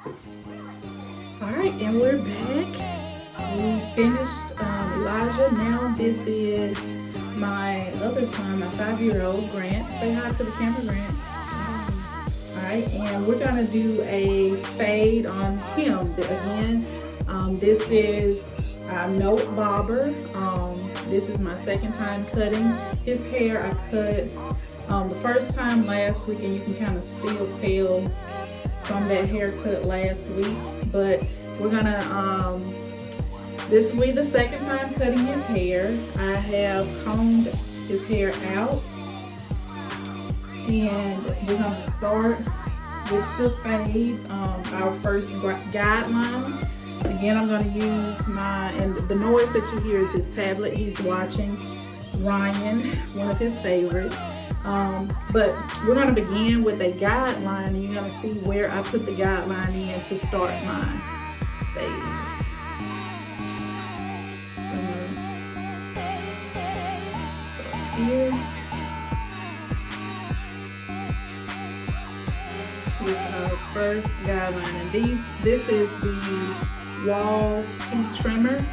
Alright, and we're back. We finished Elijah. Now this is my other son, my 5-year-old, Grant. Say hi to the camera, Grant. Alright, and we're going to do a fade on him. Again, this is Note Barber. This is my second time cutting his hair. I cut the first time last week, and you can kind of still tell from that haircut last week. But we're gonna this will be the second time cutting his hair. I have combed his hair out, and we're gonna start with the fade. Our first guideline. Again, I'm going to use and the noise that you hear is his tablet. He's watching Ryan, one of his favorites. But we're going to begin with a guideline, and you're going to see where I put the guideline in to start my fade. Start here with our first guideline, and this is the wall tooth trimmer.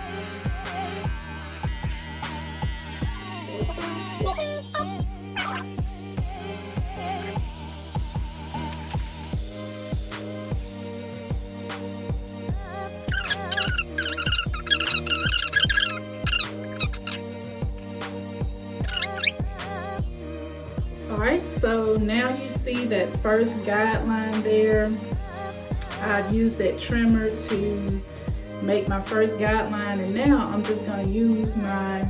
Alright, so now you see that first guideline there. I've used that trimmer to make my first guideline, and now I'm just going to use my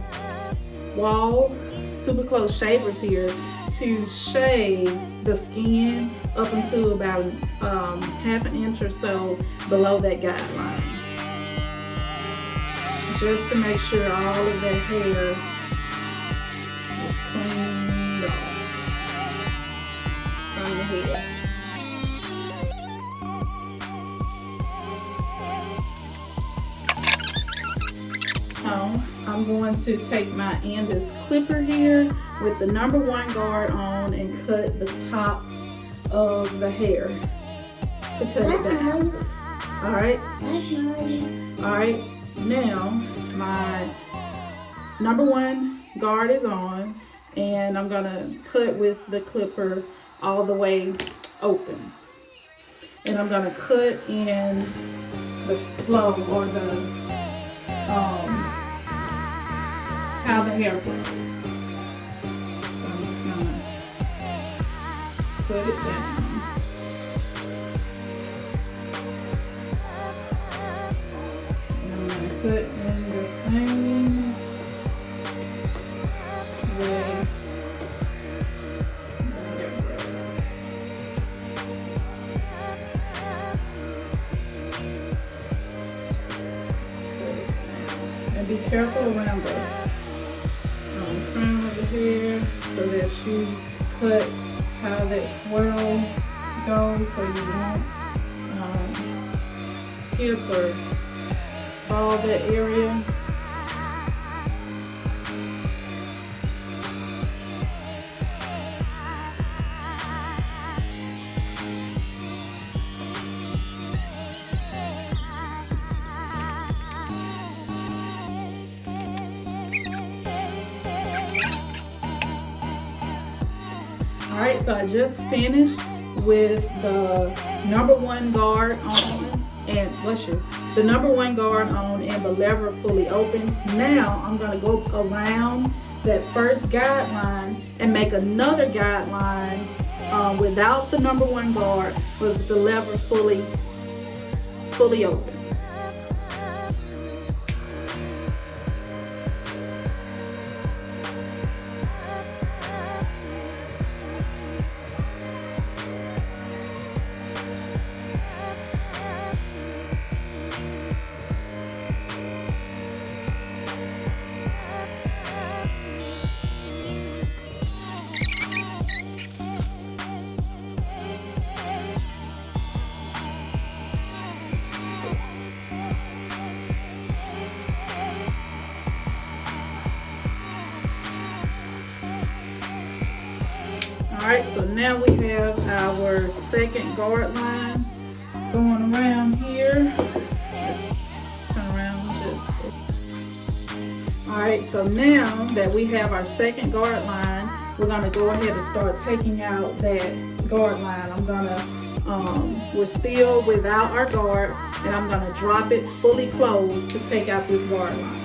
wall super close shavers here to shave the skin up until about half an inch or so below that guideline, just to make sure all of that hair is cleaned off from the head. I'm going to take my Andis clipper here with the number 1 guard on and cut the top of the hair to cut it down. Alright. Alright, now my number 1 guard is on, and I'm going to cut with the clipper all the way open. And I'm going to cut in the flow, or the how the hair grows. So I'm just gonna put it down. And I'm gonna put in the same way the hair grows. Put it down. And be careful around the crown of the hair, so that you cut how that swirl goes, so you won't skip or fall that area. Alright, so I just finished with the number 1 guard on, and the number 1 guard on and the lever fully open. Now I'm going to go around that first guideline and make another guideline without the number 1 guard, with the lever fully open. Alright, so now we have our second guard line going around. Alright, so now that we have our second guard line, we're going to go ahead and start taking out that guard line. We're still without our guard, and I'm going to drop it fully closed to take out this guard line.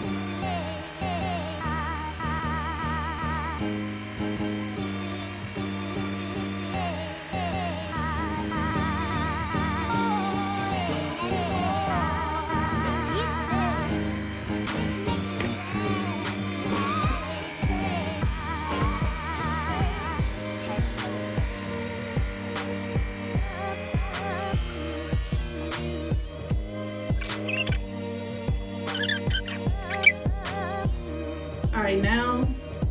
Alright, now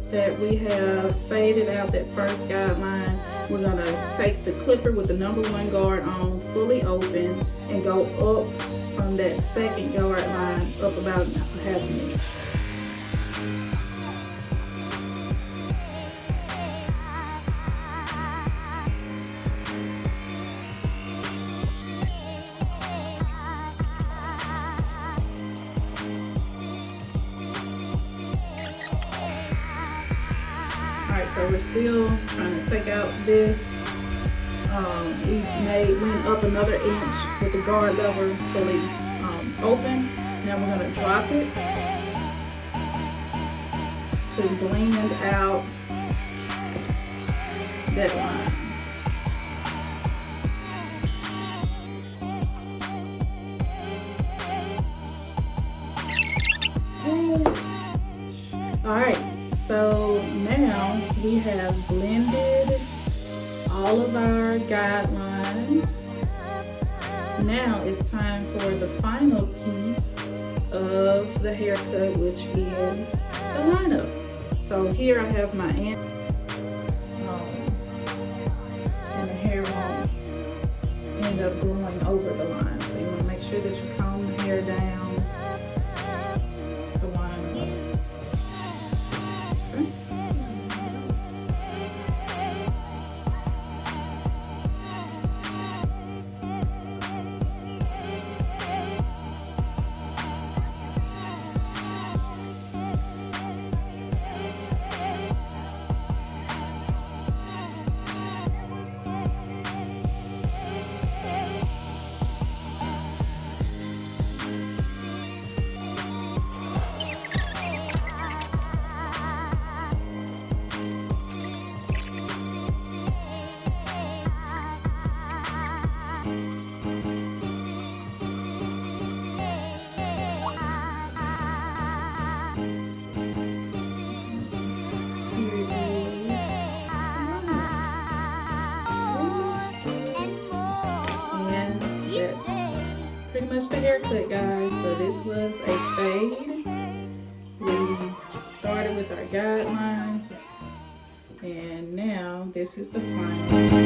that we have faded out that first guideline, we're going to take the clipper with the number 1 guard on fully open and go up from that second guard line up about half an inch. Alright, so we're still trying to take out this. We went up another inch with the guard lever fully open. Now we're going to drop it to blend out that line. Alright, so now we have blended all of our guidelines. Now it's time for the final piece of the haircut, which is the lineup. So here I have my and the hair won't end up going over the line. So you want to make sure that you comb the hair down to line up. Pretty much the haircut, guys. So this was a fade. We started with our guidelines, and now this is the final.